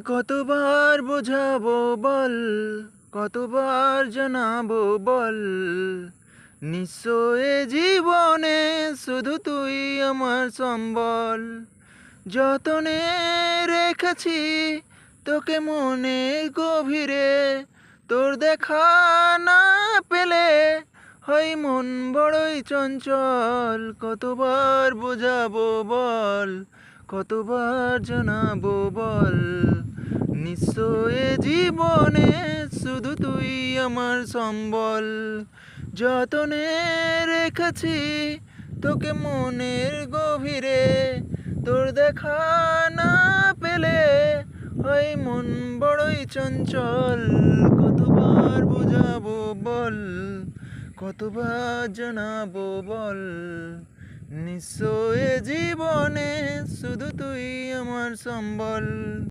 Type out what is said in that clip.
কতবার বোঝাবো বল, কতবার জানাবো বল, নিশ্চয় জীবনে শুধু তুই আমার সম্বল। যতনে রেখেছি তোকে মনের গভীরে, তোর দেখা না পেলে হয় মন বড়ই চঞ্চল। কতবার বোঝাবো বল, কতবার জানাবো বল, নিশ্চয় জীবনে শুধু তুই আমার সম্বল। যতনে রেখেছি তোকে মনের গভীরে, তোর দেখা না পেলে হয় মন বড়ই চঞ্চল। কতবার বোঝাবো বল, কতবার জানাবো বল, নিশ্চয় জীবনে শুধু তুই আমার সম্বল।